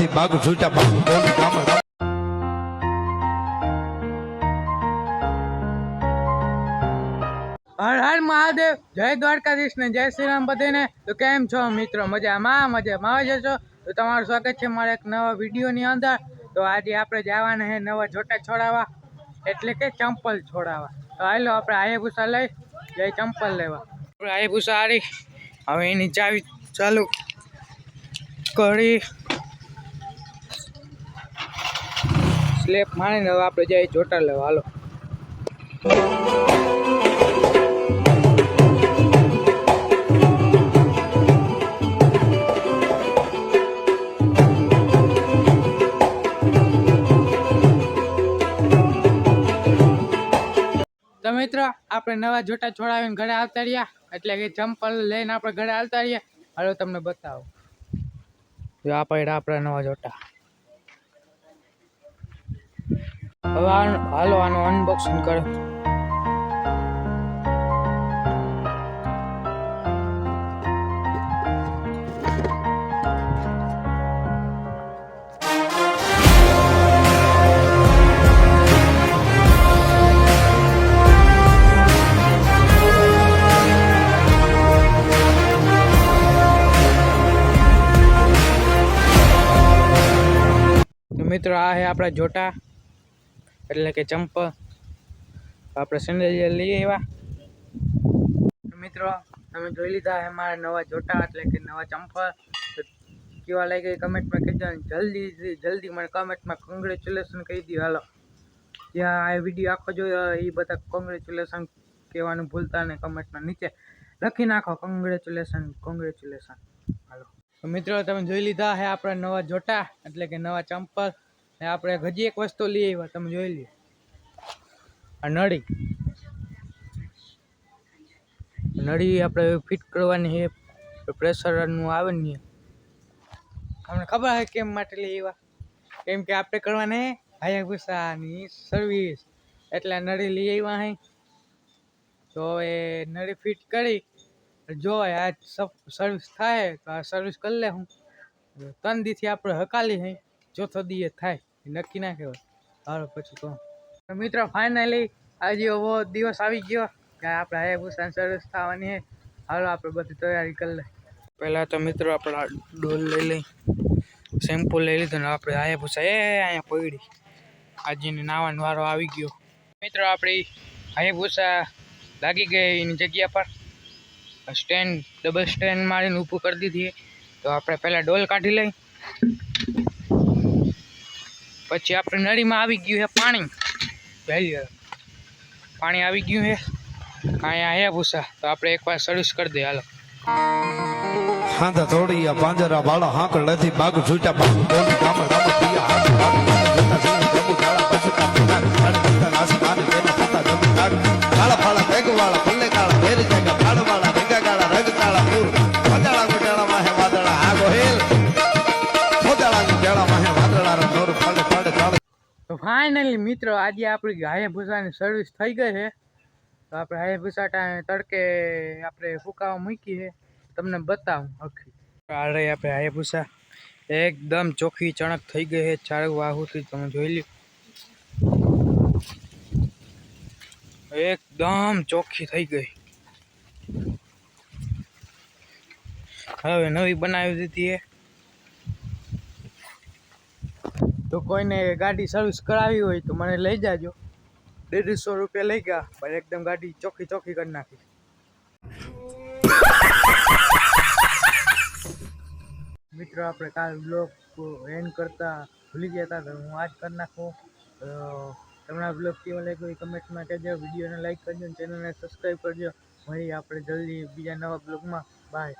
નથી બાગ છૂટા બાગ બોલી ગામડા હર હર મહાદેવ, જય દ્વારકાધીશ ને જય શ્રી રામ બધાને। તો કેમ છો મિત્રો? મજામાં જશો તો તમારું સ્વાગત છે મારા એક નવા વિડીયોની અંદર। તો આજે આપણે જવાના છે નવા જોટા છોડાવવા, એટલે કે ચંપલ છોડાવવા। તો હાલો આપણે આયાભૂસા લઈ જઈ ચંપલ લેવા। આપણે આયાભૂસા હારી હવે એની ચાવી ચાલુ કરી સ્લેપ મારીને હવે આપણે જઈ જોટા લેવા। હાલો તો મિત્રો આપણે નવા જોટા છોડાવીને ઘરે આવતા રહ્યા, એટલે કે ચંપલ લઈને આપણે ઘરે આવતા રહ્યા। હાલો તમને બતાવો, જો આ પડ્યા આપણા નવા જોટા। હવે હાલો આનું અનબોક્સિંગ કરો। મિત્રો આ હે આપણા જોટા, એટલે કે ચંપલ આપણે સેન્ડલ લઈ આવ્યા। મિત્રો તમે જોઈ લીધા હે મારા નવા જોટા, એટલે કે નવા ચંપલ। કેવા લાગે કમેન્ટમાં કહેજો, જલ્દી મને કમેન્ટમાં કોંગ્રેચ્યુલેશન કહી દો। હાલો જ્યાં આ વિડીયો આખો જોયો એ બધા કોંગ્રેચ્યુલેશન કહેવાનું ભૂલતા નહીં, કમેન્ટમાં નીચે લખી નાખો કોંગ્રેચ્યુલેશન। હાલો તો મિત્રો તમે જોઈ લીધા હે આપણા નવા જોટા, એટલે કે નવા ચંપલ। આપણે હજી એક વસ્તુ લઈ આવ્યા, તમે જોઈ લો આ નળી આપણે ફિટ કરવાની છે, પ્રેશરનું આવે ને તમને ખબર છે કેમ માટે લઈ આવ્યા? કેમ કે આપણે કરવાની હાયાભૂસાની સર્વિસ, એટલે નળી લઈ આવ્યા હે। તો એ નળી ફિટ કરી જો આ સર્વિસ થાય તો આ સર્વિસ કરી લે હું 3 દીથી આપણે હકાલી હે, ચોથો દી થાય નક્કી ના કહેવાય। હાલો પછી કહું મિત્રો, ફાઇનલી આજે એવો દિવસ આવી ગયો કે આપણે હાયાભૂસાની સર્વિસ થવાની છે। હાલો આપણે બધી તૈયારી કરી લઈએ। પહેલાં તો મિત્રો આપણે ડોલ લઈ લઈ, શેમ્પુ લઈ લીધો ને આપણે હાયાભૂસા અહીંયા પડી આજની નાવાનો વારો આવી ગયો। મિત્રો આપણી હાયાભૂસા લાગી ગઈ એની જગ્યા પર, સ્ટેન્ડ ડબલ સ્ટેન્ડ મારીને ઊભું કરી દીધી। તો આપણે પહેલાં ડોલ કાઢી લઈ, પછી આપણે નળીમાં આવી ગયું છે પાણી, પાણી આવી ગયું છે અહીંયા હાયાભૂસા। તો આપણે એકવાર સર્વિસ કરી દઈએ। હાલો હાંધા થોડી પાંજરા વાળા હાંકળ નથી બાગ છૂટા બાગ બોલી ગામડા પિયા હાથ બાગ છૂટા પ્રભુ કાળા પછતા પિતા અડતા આસમાન તેના પતા જમ કાળ કાળા ફાળા બેગ વાળા પલ્લે કાળા ભેર જગા ફાળ વાળા રંગા કાળા રંગ કાળા પૂર વાદળા ગુડાળા માહે વાદળા આ ગોહેલ વાદળા ગુડાળા માહે વાદળા રંગોર ફાળે ફાળે કાળ। તો ફાઇનલી મિત્રો આજે આપણી હાયાભૂસાની સર્વિસ થઈ ગઈ છે। તો આપણે હાયાભૂસા તડકે આપણે ફૂકાવા મૂકી છે, તમને બતાવું આખી આ રહી આપણે હાયાભૂસા એકદમ ચોખ્ખી ચણક થઈ ગઈ છે। ચારું વાહુથી તમે જોઈ લો, એકદમ ચોખ્ખી થઈ ગઈ। હવે નવી બનાવી દીધી છે। તો કોઈને ગાડી સર્વિસ કરાવી હોય તો મને લઈ જાજો, 150 રૂપિયા લઈ ગયા, પણ એકદમ ગાડી ચોખ્ખી કરી નાખી। મિત્રો આપણે કાલ બ્લોગ એન્ડ કરતા ભૂલી ગયા હતા, તો હું આજ કરી નાખું। તમને આ બ્લોગ કેવો લાગ્યો એ કમેન્ટમાં કહેજો, વિડીયોને લાઈક કરજો, ચેનલને સબસ્ક્રાઈબ કરજો। મળીએ આપણે જલ્દી બીજા નવા બ્લોગમાં, બાય।